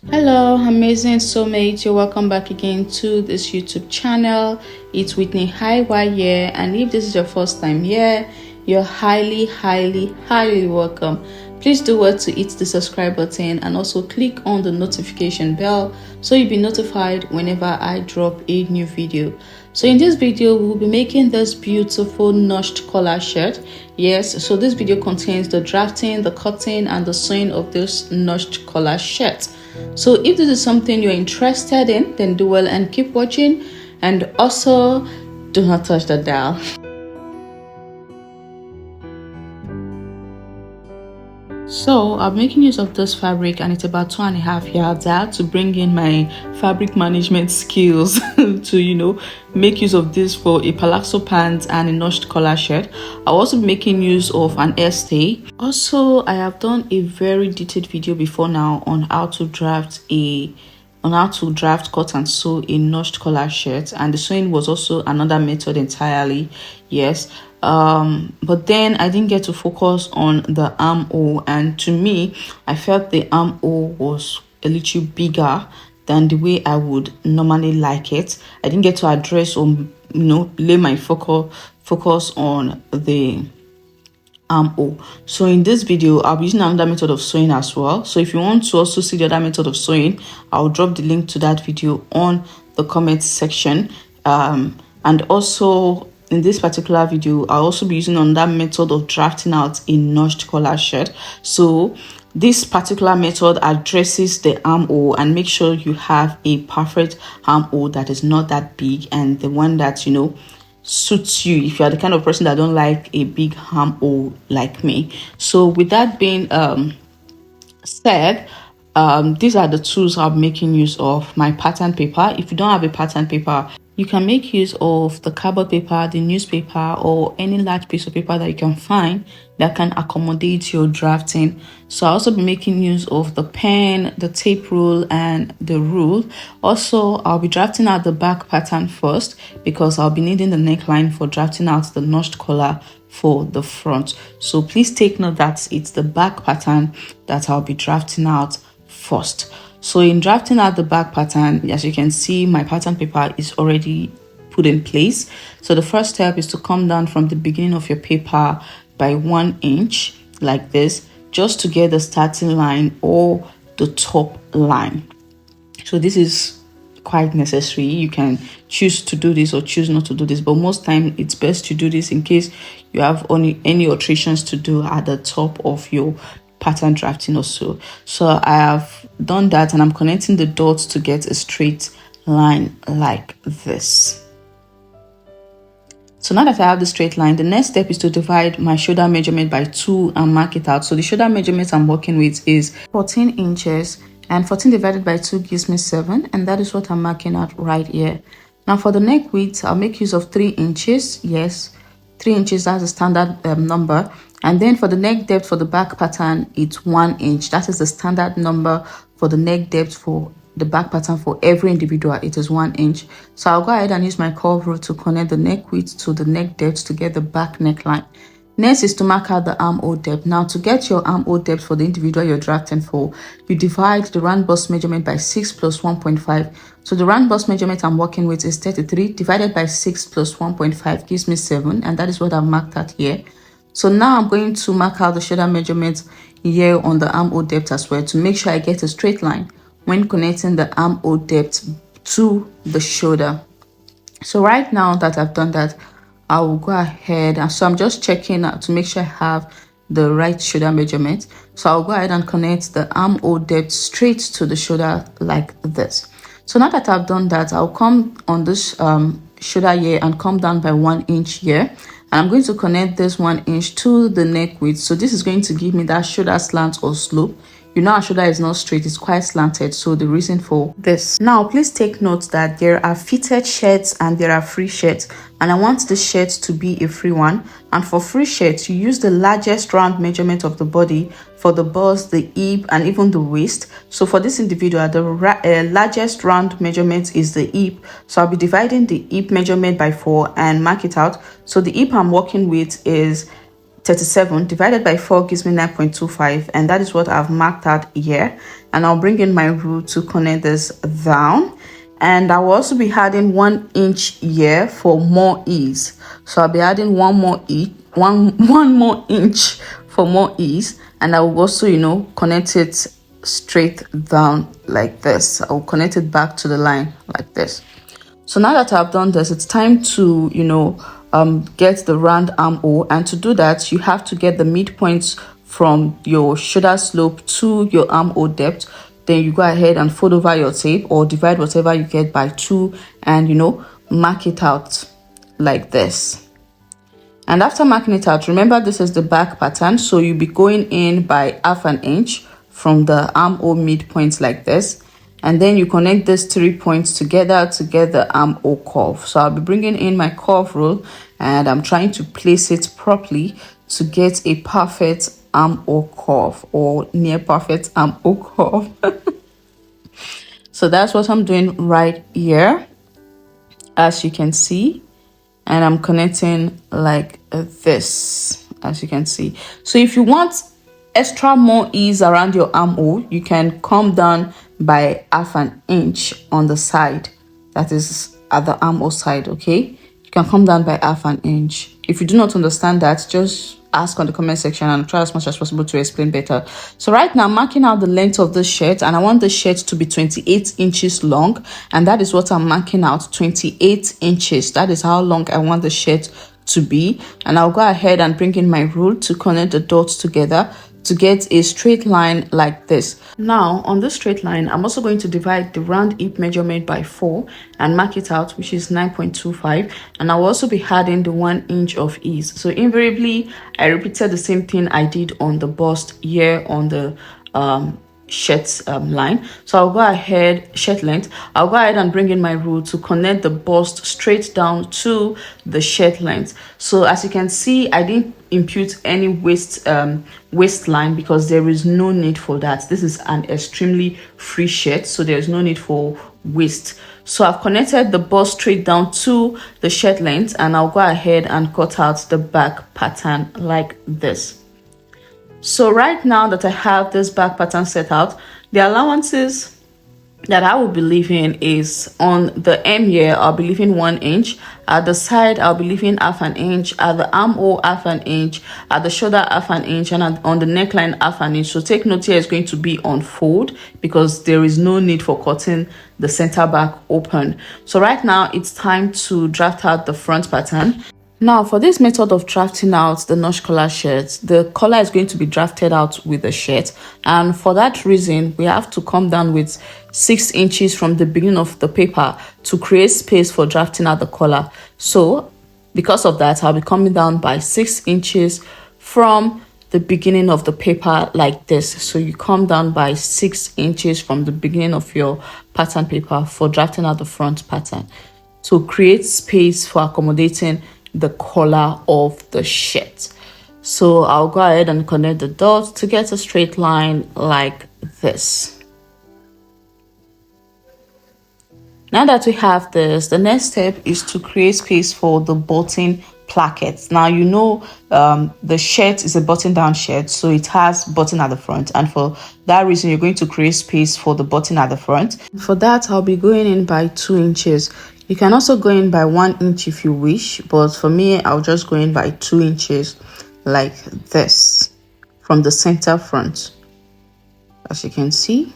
Hello, amazing soulmates. You're welcome back again to this YouTube channel. It's Whitney IY here, and if this is your first time here, you're highly welcome. Please do well to hit the subscribe button and also click on the notification bell so you'll be notified whenever I drop a new video. So in this video, we'll be making this beautiful notched collar shirt. Yes, so this video contains the drafting, the cutting, and the sewing of this notched collar shirt. So if this is something you're interested in, then do well and keep watching, and also do not touch the dial. So I'm making use of this fabric, and it's about 2.5 yards out to bring in my fabric management skills to make use of this for a palazzo pant and a notched collar shirt. I'll also be making use of an airstay. Also, I have done a very detailed video before now on how to draft, cut and sew a notched collar shirt, and the sewing was also another method entirely. Yes, but then I didn't get to focus on the armhole, and to me I felt the armhole was a little bigger than the way I would normally like it. I didn't get to address or lay my focus on the armhole. So in this video I'll be using another method of sewing as well. So if you want to also see the other method of sewing, I'll drop the link to that video on the comment section. And also in this particular video I'll also be using another method of drafting out a notched collar shirt. So this particular method addresses the armhole and make sure you have a perfect armhole that is not that big, and the one that suits you if you are the kind of person that don't like a big armhole like me. So with that being said, these are the tools I'm making use of. My pattern paper. If you don't have a pattern paper, you can make use of the cardboard paper, the newspaper, or any large piece of paper that you can find that can accommodate your drafting. So I'll also be making use of the pen, the tape rule, and the rule. Also, I'll be drafting out the back pattern first because I'll be needing the neckline for drafting out the notched collar for the front. So please take note that it's the back pattern that I'll be drafting out first. So in drafting out the back pattern, as you can see, my pattern paper is already put in place. So the first step is to come down from the beginning of your paper by 1 inch like this, just to get the starting line or the top line. So this is quite necessary. You can choose to do this or choose not to do this, but most time it's best to do this in case you have any alterations to do at the top of your pattern drafting also. So I have done that, and I'm connecting the dots to get a straight line like this. So now that I have the straight line, the next step is to divide my shoulder measurement by 2 and mark it out. So the shoulder measurement I'm working with is 14 inches, and 14 divided by 2 gives me 7, and that is what I'm marking out right here. Now for the neck width, I'll make use of 3 inches. Yes, 3 inches, that's a standard number. And then for the neck depth for the back pattern, it's 1 inch. That is the standard number for the neck depth for the back pattern for every individual. It is 1 inch. So I'll go ahead and use my curve rule to connect the neck width to the neck depth to get the back neckline. Next is to mark out the armhole depth. Now to get your armhole depth for the individual you're drafting for, you divide the round bust measurement by 6 plus 1.5. So the round bust measurement I'm working with is 33 divided by 6 plus 1.5 gives me 7, and that is what I've marked out here. So now I'm going to mark out the shoulder measurement here on the armhole depth as well to make sure I get a straight line when connecting the armhole depth to the shoulder. So right now that I've done that, I will go ahead, and so I'm just checking out to make sure I have the right shoulder measurement. So I'll go ahead and connect the armhole depth straight to the shoulder like this. So now that I've done that, I'll come on this shoulder here and come down by 1 inch here. And I'm going to connect this 1 inch to the neck width. So this is going to give me that shoulder slant or slope. You know, our shoulder is not straight, it's quite slanted. So the reason for this. Now, please take note that there are fitted shirts and there are free shirts. And I want the shirt to be a free one. And for free shirts, you use the largest round measurement of the body for the bust, the hip, and even the waist. So for this individual, the largest round measurement is the hip. So I'll be dividing the hip measurement by 4 and mark it out. So the hip I'm working with is 37 divided by 4 gives me 9.25, and that is what I've marked out here. And I'll bring in my rule to connect this down, and I will also be adding 1 inch here for more ease. So I'll be adding one more inch for more ease, and I will also, connect it straight down like this. I will connect it back to the line like this. So now that I've done this, it's time to, get the round armhole. And to do that, you have to get the midpoints from your shoulder slope to your armhole depth. Then you go ahead and fold over your tape or divide whatever you get by 2 and, mark it out like this. And after marking it out, remember this is the back pattern. So you'll be going in by 1/2 inch from the armhole midpoint like this. And then you connect these 3 points together to get the armhole curve. So I'll be bringing in my curve rule and I'm trying to place it properly to get a perfect armhole curve or near perfect armhole curve. So that's what I'm doing right here, as you can see. And I'm connecting like this, as you can see. So if you want extra more ease around your armhole, you can come down by 1/2 inch on the side, that is at the armhole side. Okay, you can come down by 1/2 inch. If you do not understand that, just ask on the comment section and I'll try as much as possible to explain better. So right now I'm marking out the length of the shirt, and I want the shirt to be 28 inches long, and that is what I'm marking out, 28 inches. That is how long I want the shirt to be. And I'll go ahead and bring in my rule to connect the dots together to get a straight line like this. Now on this straight line, I'm also going to divide the round hip measurement by 4 and mark it out, which is 9.25, and I'll also be adding the 1 inch of ease. So invariably I repeated the same thing I did on the bust here on the shirt line. So I'll go ahead, shirt length, I'll go ahead and bring in my rule to connect the bust straight down to the shirt length. So as you can see, I didn't impute any waistline because there is no need for that. This is an extremely free shirt, so there's no need for waist. So I've connected the bust straight down to the shirt length, and I'll go ahead and cut out the back pattern like this. So right now that I have this back pattern set out, the allowances that I will be leaving is on the hem here, I'll be leaving 1 inch. At the side, I'll be leaving 1/2 inch. At the armhole, 1/2 inch. At the shoulder, 1/2 inch. And on the neckline, 1/2 inch. So take note here, it's going to be on fold because there is no need for cutting the center back open. So right now, it's time to draft out the front pattern. Now, for this method of drafting out the notch collar shirt, the collar is going to be drafted out with the shirt. And for that reason, we have to come down with 6 inches from the beginning of the paper to create space for drafting out the collar. So, because of that, I'll be coming down by 6 inches from the beginning of the paper like this. So you come down by 6 inches from the beginning of your pattern paper for drafting out the front pattern to create space for accommodating the collar of the shirt. So I'll go ahead and connect the dots to get a straight line like this. Now that we have this, the next step is to create space for the button plackets. Now the shirt is a button down shirt, so it has button at the front, and for that reason you're going to create space for the button at the front. For that, I'll be going in by 2 inches. You can also go in by 1 inch if you wish, but for me, I'll just go in by 2 inches like this from the center front, as you can see.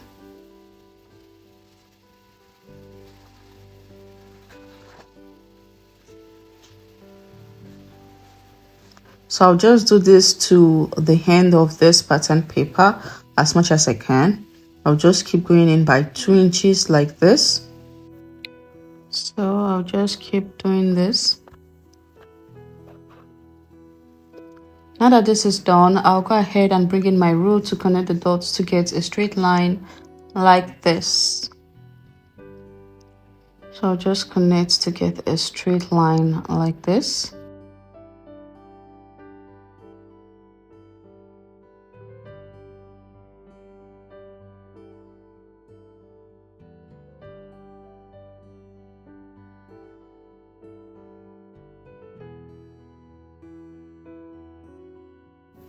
So I'll just do this to the end of this pattern paper as much as I can. I'll just keep going in by 2 inches like this. So I'll just keep doing this. Now that this is done, I'll go ahead and bring in my rule to connect the dots to get a straight line like this. So I'll just connect to get a straight line like this.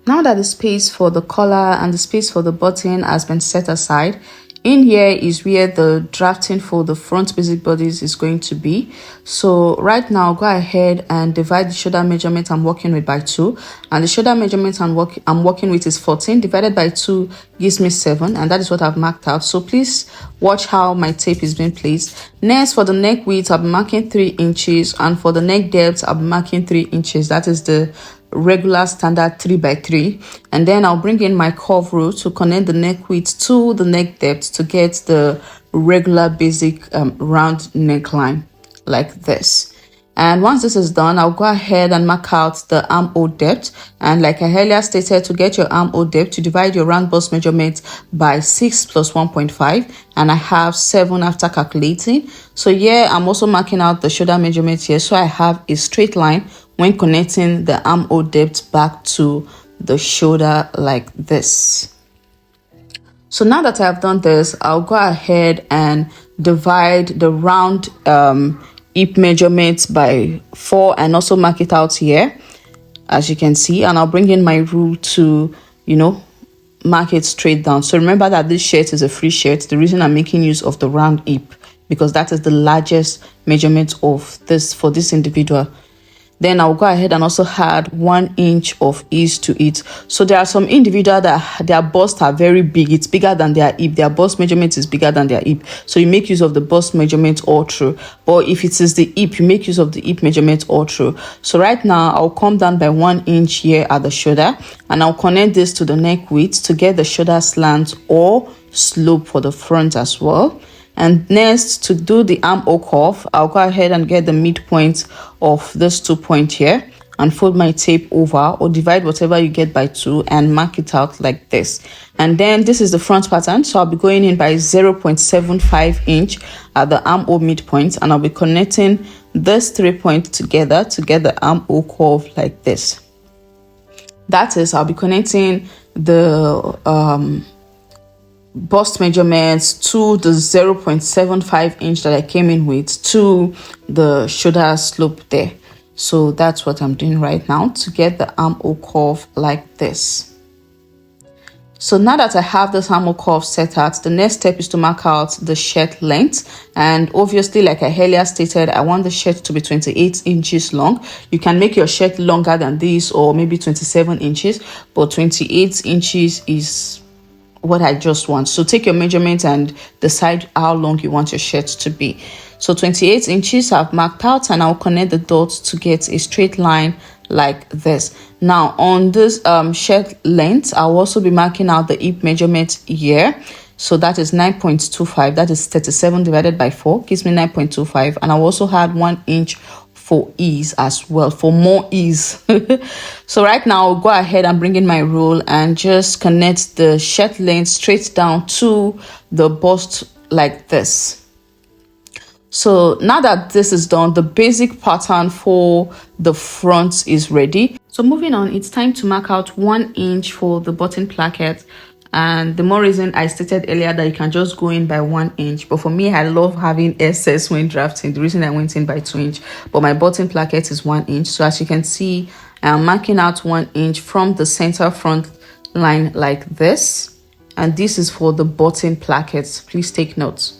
Now that the space for the collar and the space for the button has been set aside, in here is where the drafting for the front basic bodice is going to be. So right now, go ahead and divide the shoulder measurement I'm working with by 2. And the shoulder measurement I'm working with is 14. Divided by 2 gives me 7. And that is what I've marked out. So please watch how my tape is being placed. Next, for the neck width, I'll be marking 3 inches. And for the neck depth, I'll be marking 3 inches. That is the regular standard 3 by 3, and then I'll bring in my curve rule to connect the neck width to the neck depth to get the regular basic round neckline like this. And once this is done, I'll go ahead and mark out the armhole depth. And like I earlier stated, to get your armhole depth, you divide your round bust measurement by 6 plus 1.5. And I have 7 after calculating. So here, I'm also marking out the shoulder measurement here. So I have a straight line when connecting the armhole depth back to the shoulder like this. So now that I've done this, I'll go ahead and divide the round hip measurements by 4 and also mark it out here, as you can see. And I'll bring in my rule to, mark it straight down. So remember that this shirt is a free shirt. The reason I'm making use of the round hip, because that is the largest measurement of this for this individual. Then I'll go ahead and also add 1 inch of ease to it. So there are some individuals that their busts are very big. It's bigger than their hip. Their bust measurement is bigger than their hip. So you make use of the bust measurement all through. But if it is the hip, you make use of the hip measurement all through. So right now, I'll come down by 1 inch here at the shoulder. And I'll connect this to the neck width to get the shoulder slant or slope for the front as well. And next, to do the armhole curve, I'll go ahead and get the midpoint of this 2 point here and fold my tape over, or divide whatever you get by 2 and mark it out like this. And then this is the front pattern, so I'll be going in by 0.75 inch at the armhole midpoint, and I'll be connecting this 3 points together to get the armhole curve like this. That is, I'll be connecting the bust measurements to the 0.75 inch that I came in with to the shoulder slope there. So that's what I'm doing right now to get the armhole curve like this. So now that I have this armhole curve set out, the next step is to mark out the shirt length. And obviously, like I earlier stated, I want the shirt to be 28 inches long. You can make your shirt longer than this, or maybe 27 inches, but 28 inches is what I just want. So take your measurement and decide how long you want your shirt to be. So 28 inches I've marked out, and I'll connect the dots to get a straight line like this. Now on this shirt length, I'll also be marking out the hip measurement here. So that is 9.25. That is 37 divided by 4 gives me 9.25. And I'll also add 1 inch for ease as well, for more ease. So right now, I'll go ahead and bring in my rule and just connect the shirt length straight down to the bust like this. So now that this is done, the basic pattern for the front is ready. So moving on, it's time to mark out 1 inch for the button placket. And the more reason I stated earlier that you can just go in by 1 inch. But for me, I love having excess when drafting. The reason I went in by 2 inch. But my button placket is 1 inch. So as you can see, I'm marking out 1 inch from the center front line like this. And this is for the button plackets. Please take notes.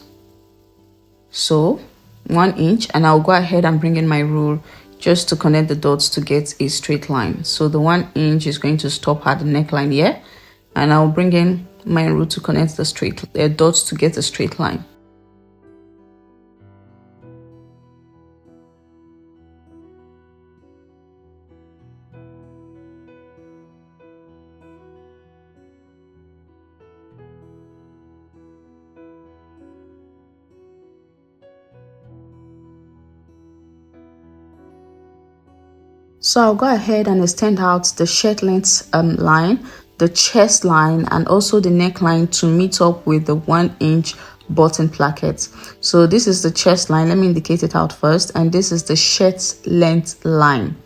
So 1 inch, and I'll go ahead and bring in my rule just to connect the dots to get a straight line. So the 1 inch is going to stop at the neckline here. And I'll bring in my rule to connect the straight dots to get a straight line. So I'll go ahead and extend out the shirt length line, the chest line, and also the neckline to meet up with the 1 inch button placket. So this is the chest line. Let me indicate it out first. And this is the shirt length line.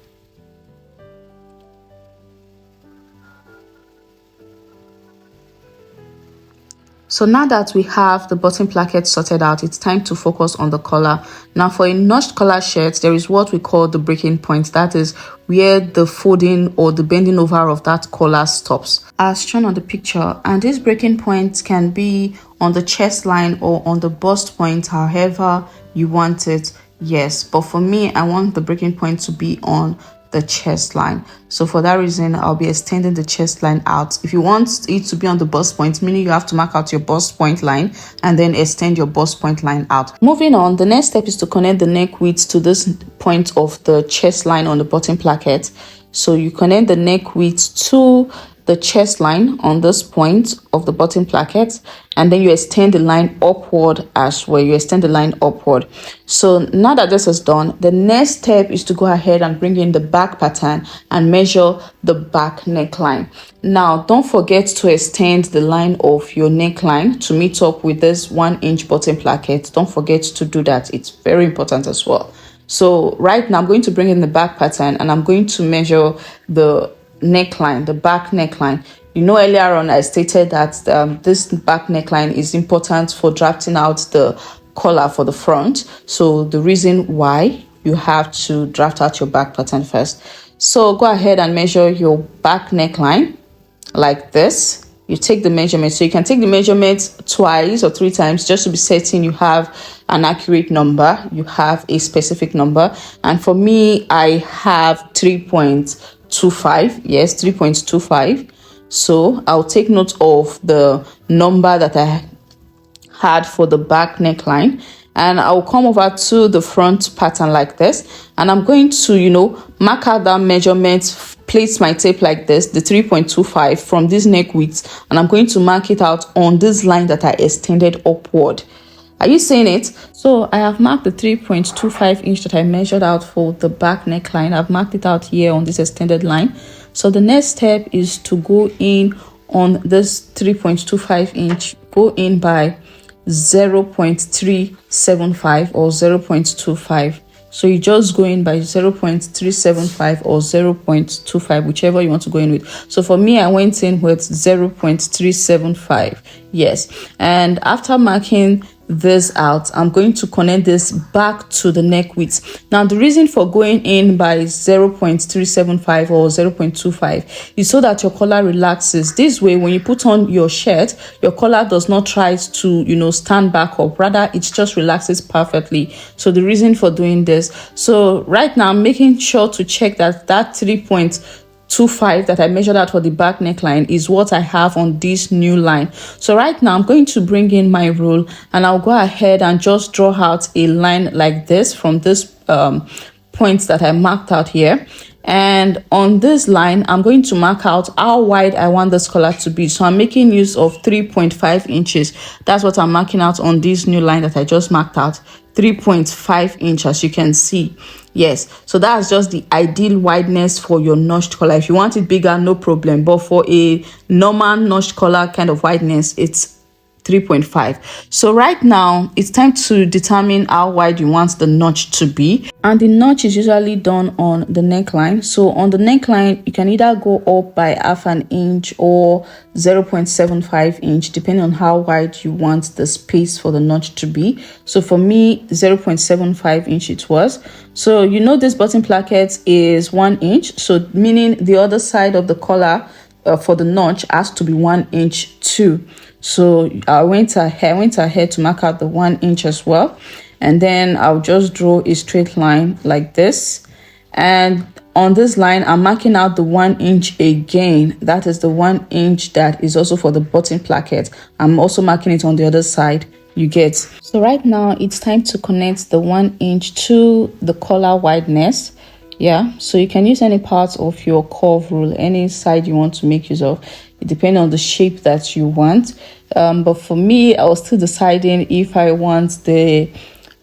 So now that we have the bottom placket sorted out, it's time to focus on the collar. Now for a notched collar shirt, there is what we call the breaking point. That is where the folding or the bending over of that collar stops, as shown on the picture. And this breaking point can be on the chest line or on the bust point, however you want it. Yes, but for me, I want the breaking point to be on the chest line. So for that reason, I'll be extending the chest line out. If you want it to be on the bust point, meaning you have to mark out your bust point line and then extend your bust point line out. Moving on, the next step is to connect the neck width to this point of the chest line on the bottom placket. So you connect the neck width to the chest line on this point of the bottom placket, and then you extend the line upward as well. You extend the line upward. So now that this is done, the next step is to go ahead and bring in the back pattern and measure the back neckline. Now don't forget to extend the line of your neckline to meet up with this 1 inch bottom placket. Don't forget to do that. It's very important as well. So right now I'm going to bring in the back pattern and I'm going to measure the neckline, the back neckline. You know, earlier on I stated that this back neckline is important for drafting out the collar for the front. So the reason why you have to draft out your back pattern first. So go ahead and measure your back neckline like this. You take the measurement. So you can take the measurement twice or 3 times just to be certain you have an accurate number, you have a specific number. And for me, I have 3.25. Yes, 3.25. So I'll take note of the number that I had for the back neckline, and I'll come over to the front pattern like this, and I'm going to, mark out that measurement, place my tape like this, the 3.25 from this neck width, and I'm going to mark it out on this line that I extended upward. Are you seeing it? So I have marked the 3.25 inch that I measured out for the back neckline. I've marked it out here on this extended line. So the next step is to go in on this 3.25 inch, go in by 0.375 or 0.25. So you just go in by 0.375 or 0.25, whichever you want to go in with. So for me, I went in with 0.375. Yes. And after marking this out, I'm going to connect this back to the neck width. Now the reason for going in by 0.375 or 0.25 is so that your collar relaxes. This way, when you put on your shirt, your collar does not try to stand back up, rather it just relaxes perfectly. So the reason for doing this, so right now I'm making sure to check that 3.25 that I measured out for the back neckline is what I have on this new line. So right now I'm going to bring in my rule and I'll go ahead and just draw out a line like this from this point that I marked out here. And on this line, I'm going to mark out how wide I want this collar to be. So I'm making use of 3.5 inches. That's what I'm marking out on this new line that I just marked out. 3.5 inches, as you can see. Yes, so that's just the ideal wideness for your notched collar. If you want it bigger, no problem. But for a normal notched collar kind of wideness, it's 3.5. So right now it's time to determine how wide you want the notch to be, and the notch is usually done on the neckline. So on the neckline, you can either go up by half an inch or 0.75 inch, depending on how wide you want the space for the notch to be. So for me, 0.75 inch it was. So this bottom placket is 1 inch, so meaning the other side of the collar for the notch has to be 1 inch too. So I went ahead to mark out the 1 inch as well, and then I'll just draw a straight line like this, and on this line I'm marking out the 1 inch again. That is the 1 inch that is also for the bottom placket. I'm also marking it on the other side, you get. So right now it's time to connect the 1 inch to the collar wideness. Yeah, so you can use any part of your curve rule, any side you want to make use of. It depends on the shape that you want. But for me, I was still deciding if I want the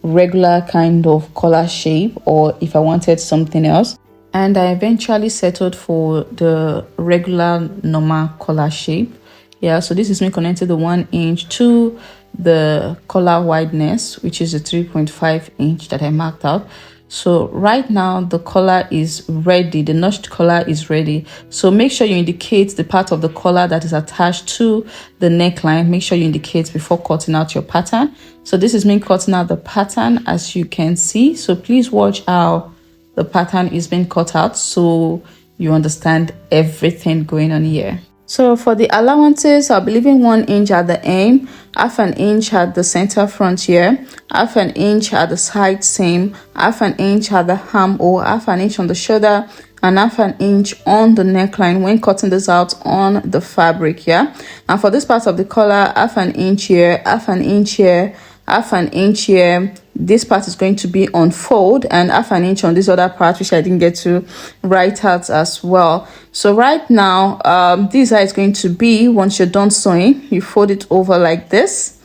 regular kind of collar shape or if I wanted something else. And I eventually settled for the regular normal collar shape. Yeah, so this is me connecting the 1 inch to the collar wideness, which is the 3.5 inch that I marked out. So right now the collar is ready, the notched collar is ready. So make sure you indicate the part of the collar that is attached to the neckline. Make sure you indicate before cutting out your pattern. So this is me cutting out the pattern, as you can see. So please watch how the pattern is being cut out so you understand everything going on here. So for the allowances, I'll be leaving 1 inch at the end, half an inch at the center front here, half an inch at the side seam, half an inch at the armhole, half an inch on the shoulder, and half an inch on the neckline when cutting this out on the fabric here. And for this part of the collar, half an inch here, half an inch here, half an inch here. This part is going to be on fold, and half an inch on this other part, which I didn't get to write out as well. So right now, this is how it's going to be. Once you're done sewing, you fold it over like this.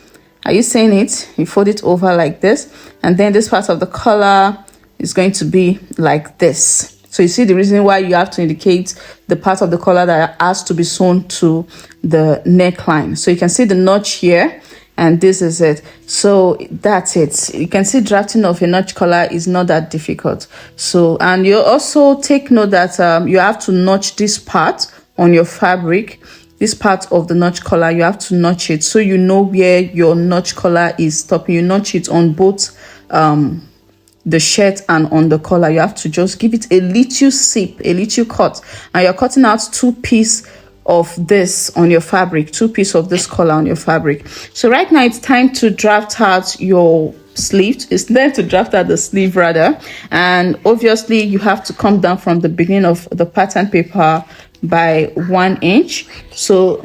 Are you seeing it? You fold it over like this, and then this part of the collar is going to be like this. So you see the reason why you have to indicate the part of the collar that has to be sewn to the neckline. So you can see the notch here, and this is it. So that's it. You can see drafting of a notch collar is not that difficult. So, and you also take note that you have to notch this part on your fabric. This part of the notch collar, you have to notch it so you know where your notch collar is stopping. You notch it on both the shirt and on the collar. You have to just give it a little sip, a little cut, and you're cutting out 2 pieces of this on your fabric, 2 pieces of this collar on your fabric. So right now it's time to draft out your sleeve. It's time to draft out the sleeve rather, and obviously you have to come down from the beginning of the pattern paper by 1 inch. So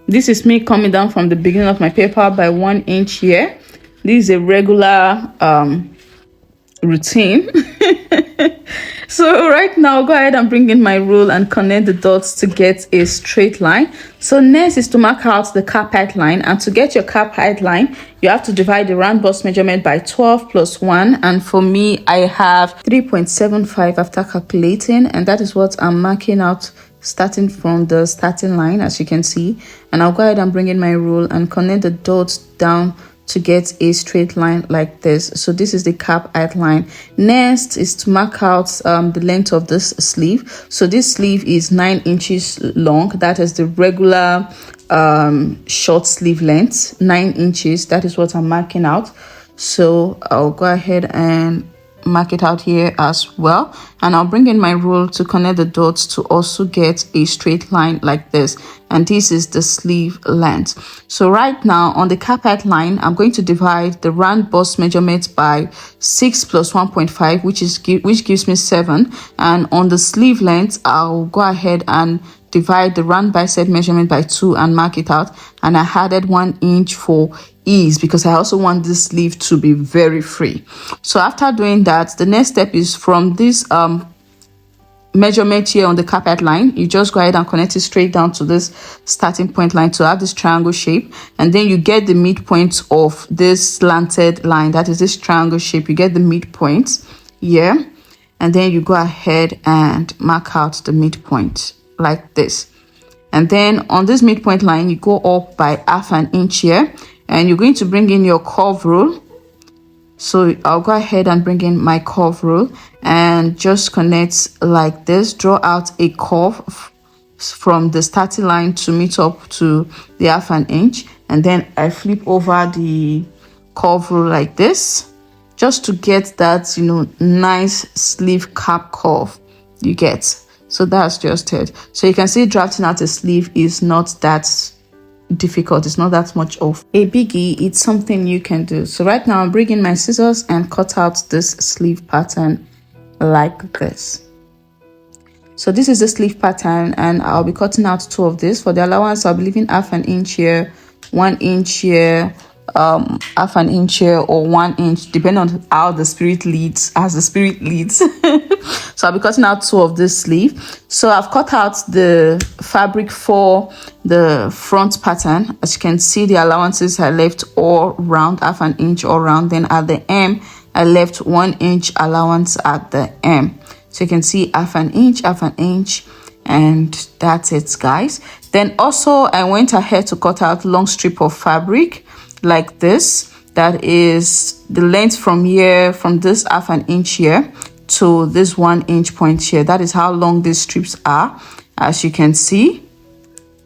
this is me coming down from the beginning of my paper by 1 inch here. This is a regular routine. So right now, go ahead and bring in my rule and connect the dots to get a straight line. So next is to mark out the cap height line, and to get your cap height line, you have to divide the round bust measurement by 12 plus 1, and for me I have 3.75 after calculating, and that is what I'm marking out starting from the starting line, as you can see. And I'll go ahead and bring in my rule and connect the dots down to get a straight line like this. So this is the cap height line. Next is to mark out the length of this sleeve. So this sleeve is 9 inches long. That is the regular short sleeve length, 9 inches. That is what I'm marking out. So I'll go ahead and mark it out here as well, and I'll bring in my rule to connect the dots to also get a straight line like this. And this is the sleeve length. So right now on the cap height line, I'm going to divide the round bust measurement by 6 plus 1.5, which gives me 7. And on the sleeve length, I'll go ahead and divide the round bicep measurement by 2 and mark it out. And I added 1 inch for ease because I also want this sleeve to be very free. So after doing that, the next step is from this measurement here on the cap height line, you just go ahead and connect it straight down to this starting point line to have this triangle shape, and then you get the midpoint of this slanted line, that is this triangle shape. You get the midpoint here, and then you go ahead and mark out the midpoint like this. And then on this midpoint line, you go up by half an inch here, and you're going to bring in your curve rule. So I'll go ahead and bring in my curve rule and just connect like this. Draw out a curve from the starting line to meet up to the half an inch, and then I flip over the curve rule like this, just to get that, you know, nice sleeve cap curve you get. So that's just it. So you can see drafting out a sleeve is not that difficult. It's not that much of a biggie. It's something you can do. So right now I'm bringing my scissors and cut out this sleeve pattern like this. So this is the sleeve pattern, and I'll be cutting out 2 of this. For the allowance, I'll be leaving half an inch here, 1 inch here, half an inch here, or 1 inch, depending on how the spirit leads, as the spirit leads. So I'll be cutting out 2 of this sleeve. So I've cut out the fabric for the front pattern. As you can see, the allowances I left all round, half an inch all round. Then at the hem, I left 1 inch allowance at the hem. So you can see half an inch, and that's it, guys. Then also I went ahead to cut out long strip of fabric like this. that is the length from here, from this half an inch here to this 1 inch point here. That is how long these strips are, as you can see.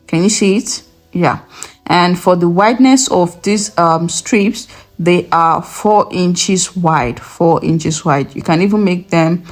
Can you see it? Yeah. And for the wideness of these strips, they are 4 inches wide. 4 inches wide. You can even make them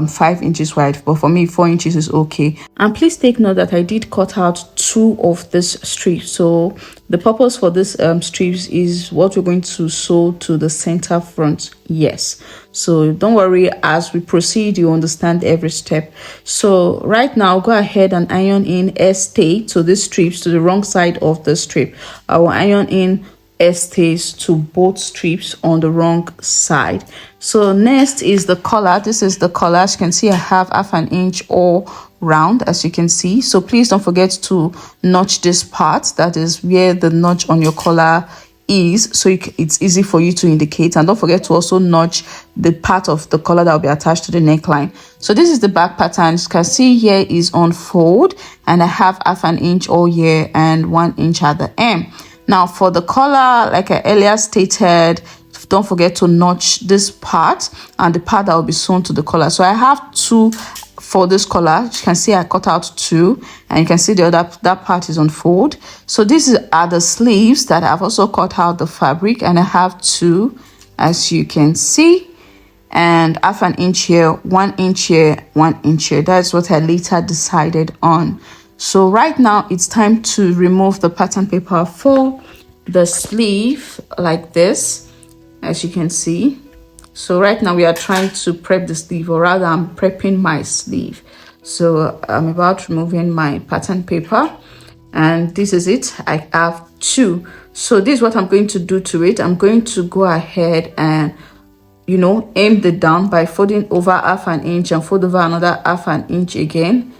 5 inches wide, but for me 4 inches is okay. And please take note that I did cut out 2 of this strips. So the purpose for this strips is what we're going to sew to the center front. Yes, so don't worry, as we proceed you understand every step. So right now go ahead and iron in stay to these strips, to the wrong side of the strip. I will iron in stays to both strips on the wrong side. So next is the collar. This is the collar. As you can see, I have half an inch all round, as you can see. So please don't forget to notch this part. That is where the notch on your collar is, so it's easy for you to indicate. And don't forget to also notch the part of the collar that will be attached to the neckline. So this is the back pattern. As you can see, here is on fold, and I have half an inch all here and 1 inch at the end. Now for the collar, like I earlier stated, don't forget to notch this part and the part that will be sewn to the collar. So I have 2 for this collar. You can see I cut out 2, and you can see the other, that part is on fold. So these are the sleeves that I've also cut out the fabric, and I have 2, as you can see, and half an inch here, 1 inch here, 1 inch here. That's what I later decided on. So right now it's time to remove the pattern paper for the sleeve, like this, as you can see. So right now we are trying to prep the sleeve, or rather I'm prepping my sleeve. So I'm about removing my pattern paper, and this is it. I have 2. So this is what I'm going to do to it. I'm going to go ahead and, you know, aim the down by folding over half an inch and fold over another half an inch again,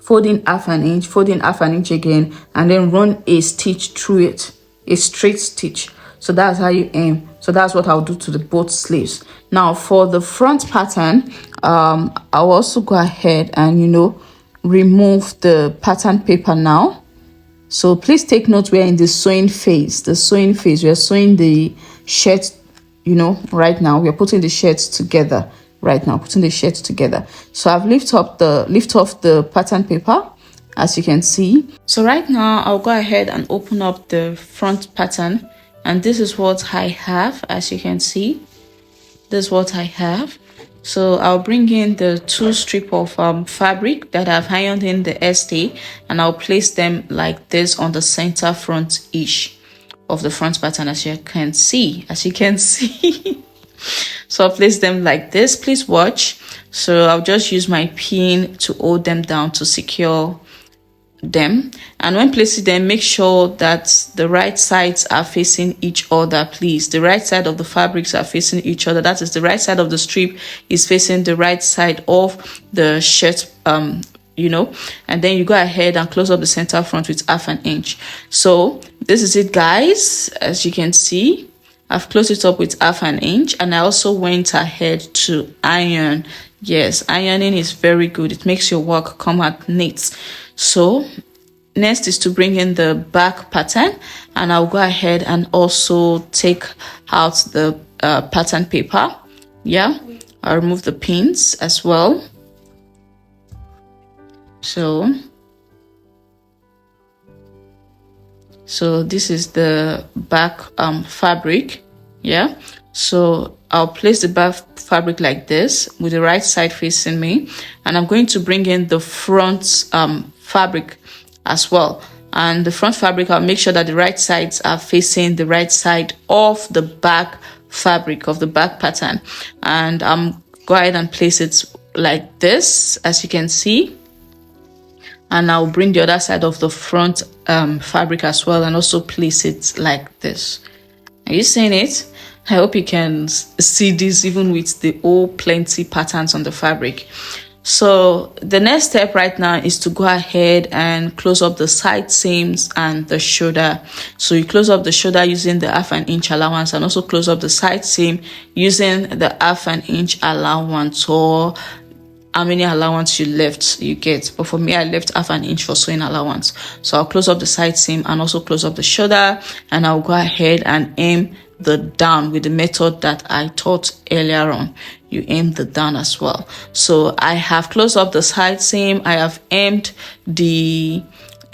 folding half an inch, folding half an inch again, and then run a stitch through it, a straight stitch. So that's how you aim. So that's what I'll do to the both sleeves. Now for the front pattern, I'll also go ahead and, you know, remove the pattern paper now. So please take note, we're in the sewing phase. The sewing phase, we are sewing the shirt, you know, right now. We are putting the shirts together right now, putting the shirts together. So I've lift off the pattern paper, as you can see. So right now I'll go ahead and open up the front pattern, and this is what I have. As you can see, this is what I have. So I'll bring in the 2 strips of fabric that I've ironed in the stay, and I'll place them like this on the center front ish of the front pattern, as you can see. So I'll place them like this. Please watch. So I'll just use my pin to hold them down to secure them, and when placing them, make sure that the right sides are facing each other. Please, the right side of the fabrics are facing each other. That is, the right side of the strip is facing the right side of the shirt, you know, and then you go ahead and close up the center front with half an inch. So this is it, guys. As you can see, I've closed it up with half an inch, and I also went ahead to iron. Yes, ironing is very good. It makes your work come out neat. So next is to bring in the back pattern, and I'll go ahead and also take out the pattern paper. Yeah, I'll remove the pins as well. So this is the back fabric. Yeah, so I'll place the back fabric like this with the right side facing me, and I'm going to bring in the front fabric as well. And the front fabric, I'll make sure that the right sides are facing the right side of the back fabric of the back pattern, and go ahead and place it like this, as you can see. And I'll bring the other side of the front fabric as well, and also place it like this. Are you seeing it? I hope you can see this even with the plenty patterns on the fabric. So the next step right now is to go ahead and close up the side seams and the shoulder. So you close up the shoulder using the half an inch allowance, and also close up the side seam using the half an inch allowance, or how many allowance you left, you get. But for me, I left half an inch for sewing allowance. So I'll close up the side seam and also close up the shoulder, and I'll go ahead and aim the down with the method that I taught earlier on. You aim the down as well. So I have closed up the side seam. I have aimed the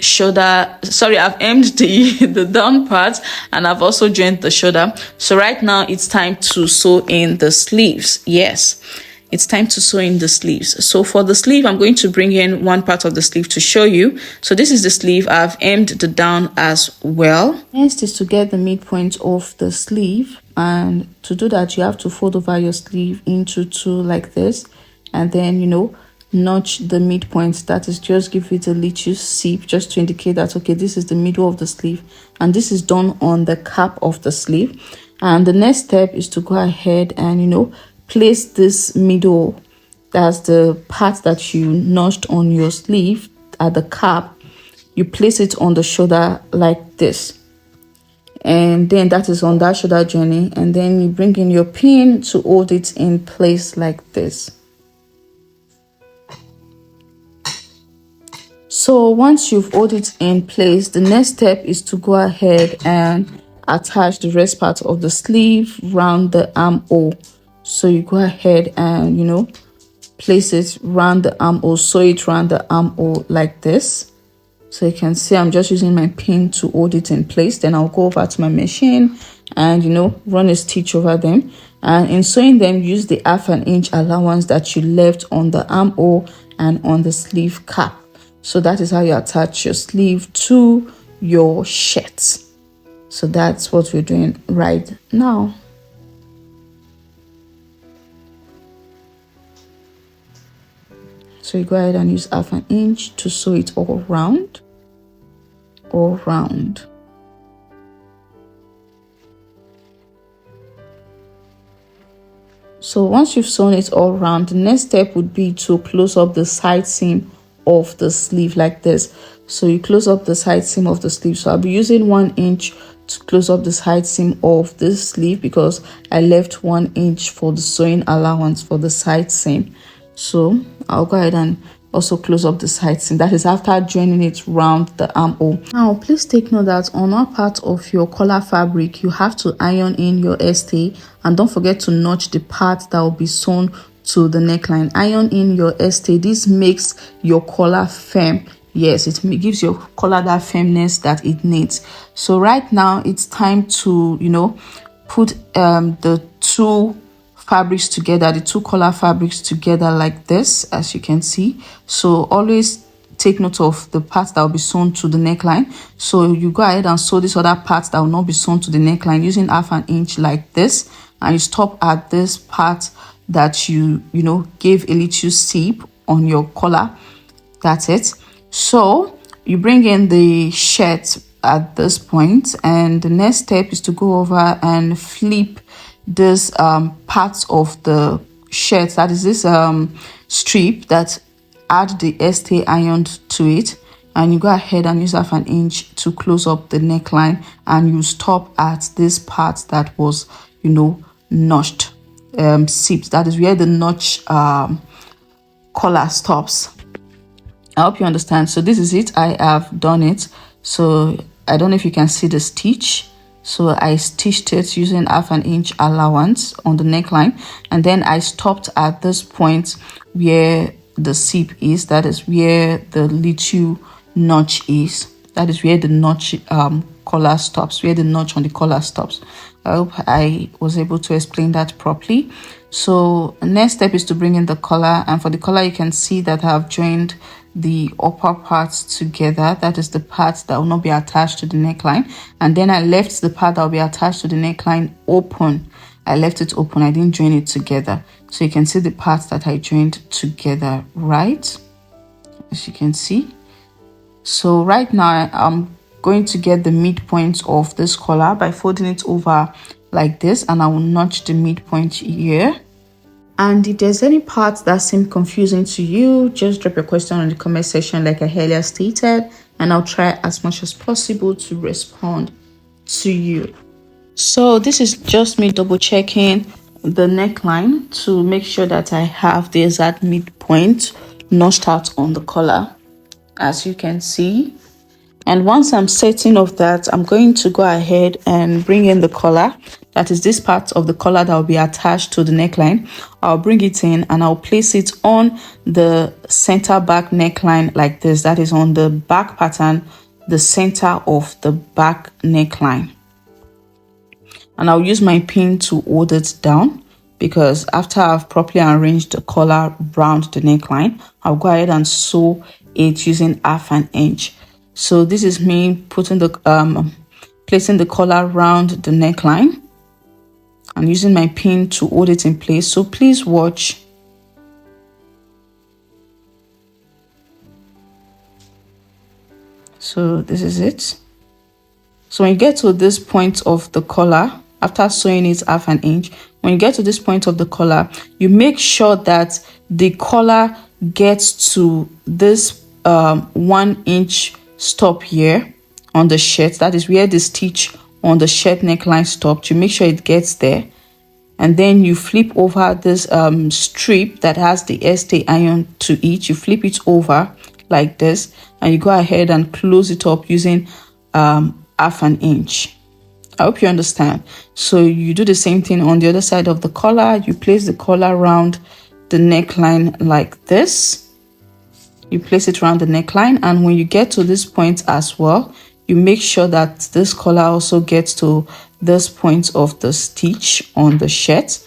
shoulder, sorry, I've aimed the down part, and I've also joined the shoulder. So right now it's time to sew in the sleeves. Yes, it's time to sew in the sleeves. So for the sleeve, I'm going to bring in one part of the sleeve to show you. So this is the sleeve. I've aimed the down as well. Next is to get the midpoint of the sleeve, and to do that you have to fold over your sleeve into two like this, and then, you know, notch the midpoint. That is, just give it a little seep just to indicate that, okay, this is the middle of the sleeve, and this is done on the cap of the sleeve. And the next step is to go ahead and, you know, place this middle, that's the part that you notched on your sleeve at the cap, you place it on the shoulder like this, and then that is on that shoulder journey, and then you bring in your pin to hold it in place like this. So once you've held it in place, the next step is to go ahead and attach the rest part of the sleeve round the armhole. So you go ahead and, you know, place it round the armhole, sew it round the armhole like this. So you can see I'm just using my pin to hold it in place. Then I'll go over to my machine and, you know, run a stitch over them. And in sewing them, use the 1/2 inch allowance that you left on the armhole and on the sleeve cap. So that is how you attach your sleeve to your shirt. So that's what we're doing right now. So you go ahead and use 1/2 inch to sew it all round. So once you've sewn it all round, the next step would be to close up the side seam of the sleeve like this. So you close up the side seam of the sleeve. So I'll be using 1 inch to close up the side seam of this sleeve because I left 1 inch for the sewing allowance for the side seam. So I'll go ahead and also close up the side seam. That is after joining it round the armhole. Now please take note that on one part of your collar fabric you have to iron in your stay, and don't forget to notch the part that will be sewn to the neckline. Iron in your stay. This makes your collar firm. Yes, it gives your collar that firmness that it needs. So right now it's time to, you know, put the two fabrics together, the two collar fabrics together like this, as you can see. So always take note of the parts that will be sewn to the neckline. So you go ahead and sew this other part that will not be sewn to the neckline using 1/2 inch like this, and you stop at this part that you know gave a little seep on your collar. That's it. So you bring in the shirt at this point, and the next step is to go over and flip this parts of the shirt, that is this strip that add the stay ironed to it, and you go ahead and use 1/2 inch to close up the neckline, and you stop at this part that was, you know, notched, seeped. That is where the notch collar stops. I hope you understand. So this is it. I have done it. So I don't know if you can see the stitch. So I stitched it using 1/2 inch allowance on the neckline, and then I stopped at this point where the seep is. That is where the little notch is. That is where the notch collar stops, where the notch on the collar stops. I hope I was able to explain that properly. So next step is to bring in the collar, and for the collar you can see that I have joined the upper parts together. That is the part that will not be attached to the neckline, and then I left the part that will be attached to the neckline open. I left it open, I didn't join it together. So you can see the parts that I joined together, right? As you can see. So right now I'm going to get the midpoint of this collar by folding it over like this, and I will notch the midpoint here. And if there's any parts that seem confusing to you, just drop your question in the comment section like I earlier stated, and I'll try as much as possible to respond to you. So this is just me double checking the neckline to make sure that I have the exact midpoint notched out on the collar, as you can see. And once I'm certain of that, I'm going to go ahead and bring in the collar. that is this part of the collar that will be attached to the neckline. I'll bring it in and I'll place it on the center back neckline like this. That is on the back pattern, the center of the back neckline. And I'll use my pin to hold it down, because after I've properly arranged the collar around the neckline, I'll go ahead and sew it using 1/2 inch. So this is me putting the placing the collar around the neckline and using my pin to hold it in place. So please watch. So this is it. So when you get to this point of the collar, after sewing it 1/2 inch, when you get to this point of the collar, you make sure that the collar gets to this 1 inch stop here on the shirt. That is where the stitch on the shirt neckline stopped. You make sure it gets there, and then you flip over this strip that has the stay iron to it. You flip it over like this, and you go ahead and close it up using 1/2 inch. I hope you understand. So you do the same thing on the other side of the collar. You place the collar around the neckline like this. You place it around the neckline, and when you get to this point as well, you make sure that this collar also gets to this point of the stitch on the shirt.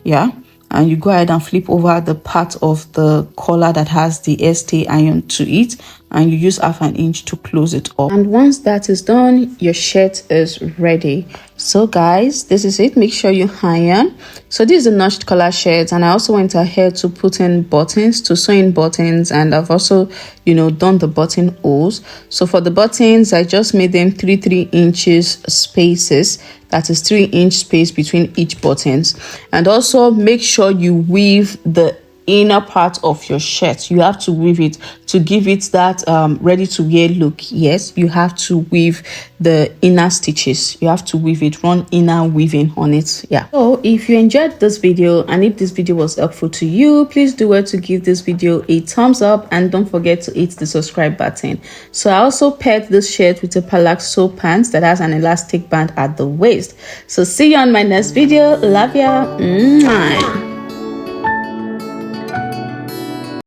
Yeah, and you go ahead and flip over the part of the collar that has the stay iron to it, and you use 1/2 inch to close it up. And once that is done, your shirt is ready. So guys, this is it. Make sure you iron. So this is the notched collar shirt, and I also went ahead to put in buttons, to sew in buttons, and I've also done the button holes. So for the buttons, I just made them 3 inches spaces. That is 3-inch space between each buttons. And also make sure you weave the inner part of your shirt. You have to weave it to give it that ready to wear look. Yes, you have to weave the inner stitches. You have to weave it, run inner weaving on it. Yeah. So if you enjoyed this video, and if this video was helpful to you, please do well to give this video a thumbs up, and don't forget to hit the subscribe button. So I also paired this shirt with a palazzo pants that has an elastic band at the waist. So see you on my next video. Love ya. Mwah.